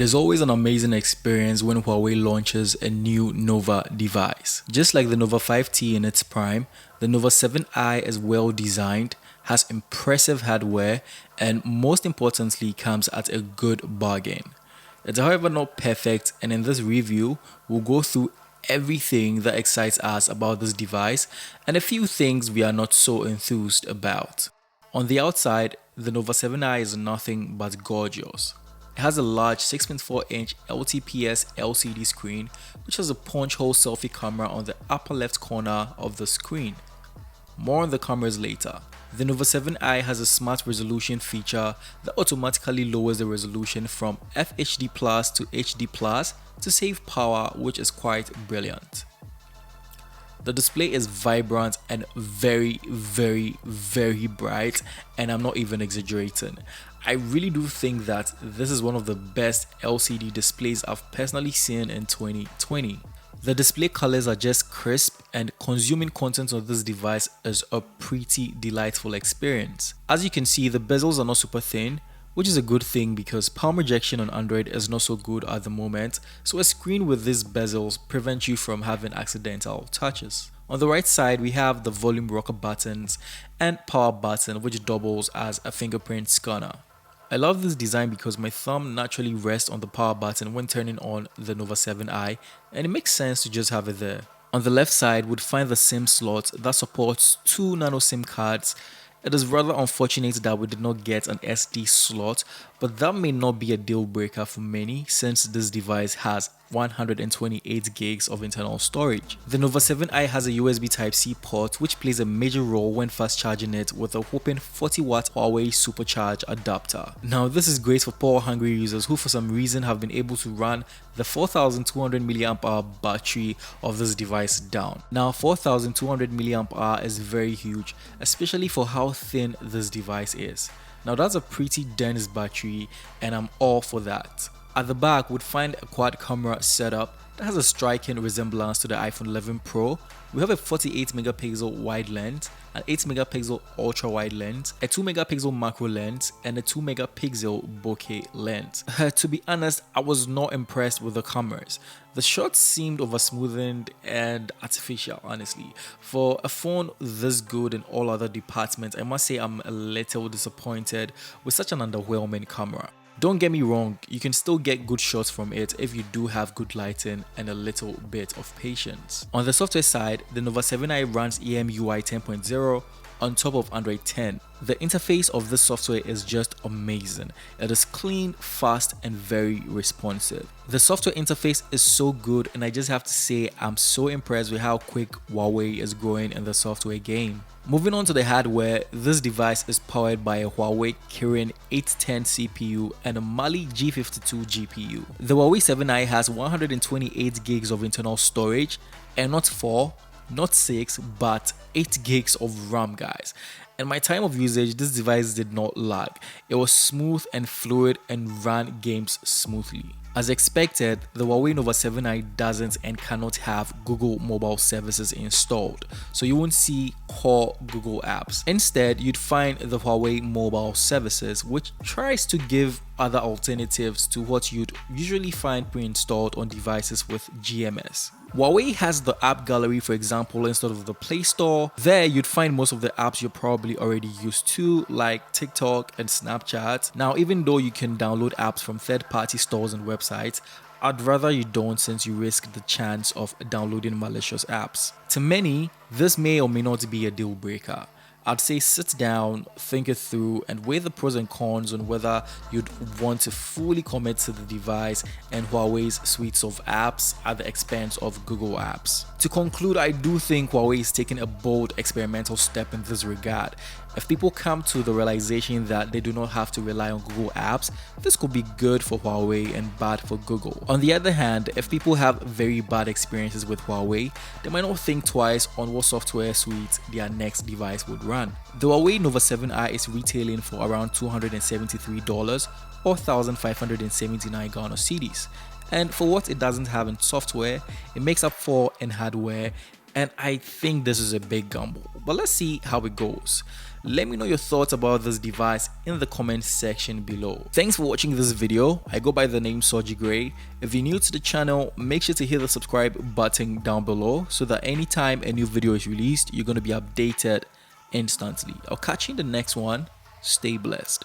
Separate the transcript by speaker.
Speaker 1: It is always an amazing experience when Huawei launches a new Nova device. Just like the Nova 5T in its prime, the Nova 7i is well designed, has impressive hardware, and most importantly comes at a good bargain. It's however not perfect, and in this review, we'll go through everything that excites us about this device and a few things we are not so enthused about. On the outside, the Nova 7i is nothing but gorgeous. It has a large 6.4-inch LTPS LCD screen, which has a punch-hole selfie camera on the upper left corner of the screen. More on the cameras later. The Nova 7i has a smart resolution feature that automatically lowers the resolution from FHD Plus to HD Plus to save power, which is quite brilliant. The display is vibrant and very bright, and I'm not even exaggerating. I really do think that this is one of the best LCD displays I've personally seen in 2020. The display colors are just crisp, and consuming content on this device is a pretty delightful experience. As you can see, the bezels are not super thin, which is a good thing because palm rejection on Android is not so good at the moment, so a screen with these bezels prevents you from having accidental touches. On the right side, we have the volume rocker buttons and power button, which doubles as a fingerprint scanner. I love this design because my thumb naturally rests on the power button when turning on the Nova 7i, and it makes sense to just have it there. On the left side, we'd find the SIM slot that supports 2 nano SIM cards. It is rather unfortunate that we did not get an SD slot, but that may not be a deal breaker for many since this device has 128 gigs of internal storage. The Nova 7i has a USB Type-C port, which plays a major role when fast charging it with a whopping 40-watt Huawei Supercharge adapter. Now this is great for power-hungry users who for some reason have been able to run the 4200 mAh battery of this device down. Now 4200 mAh is very huge, especially for how thin this device is. Now that's a pretty dense battery, and I'm all for that. At the back, we'd find a quad camera setup that has a striking resemblance to the iPhone 11 Pro. We have a 48 megapixel wide lens, an 8 megapixel ultra wide lens, a 2 megapixel macro lens, and a 2 megapixel bokeh lens. To be honest, I was not impressed with the cameras. The shots seemed over smoothened and artificial, honestly. For a phone this good in all other departments, I must say I'm a little disappointed with such an underwhelming camera. Don't get me wrong, you can still get good shots from it if you do have good lighting and a little bit of patience. On the software side, the Nova 7i runs EMUI 10.0 on top of Android 10. The interface of this software is just amazing. It is clean, fast, and very responsive. The software interface is so good, and I just have to say I'm so impressed with how quick Huawei is growing in the software game. Moving on to the hardware, this device is powered by a Huawei Kirin 810 CPU and a Mali G52 GPU. The Huawei 7i has 128 gigs of internal storage, and not 4, not 6, but 8 gigs of RAM, guys. In my time of usage, this device did not lag. It was smooth and fluid and ran games smoothly. As expected, the Huawei Nova 7i doesn't and cannot have Google mobile services installed, so you won't see core Google apps. Instead, you'd find the Huawei mobile services, which tries to give other alternatives to what you'd usually find pre-installed on devices with GMS. Huawei has the app gallery, for example, instead of the Play Store. There you'd find most of the apps you're probably already used to, like TikTok and Snapchat. Now, even though you can download apps from third-party stores and websites, I'd rather you don't, since you risk the chance of downloading malicious apps. To many, this may or may not be a deal breaker. I'd say sit down, think it through, and weigh the pros and cons on whether you'd want to fully commit to the device and Huawei's suites of apps at the expense of Google apps. To conclude, I do think Huawei is taking a bold experimental step in this regard. If people come to the realization that they do not have to rely on Google apps, this could be good for Huawei and bad for Google. On the other hand, if people have very bad experiences with Huawei, they might not think twice on what software suite their next device would run. The Huawei Nova 7i is retailing for around $273 or 1,579 Ghana cedis. And for what it doesn't have in software, it makes up for in hardware, And I think this is a big gamble, but let's see how it goes. Let me know your thoughts about this device in the comment section below. Thanks for watching this video. I go by the name Soji Gray. If you're new to the channel, make sure to hit the subscribe button down below so that anytime a new video is released, you're going to be updated instantly. I'll catch you in the next one. Stay blessed.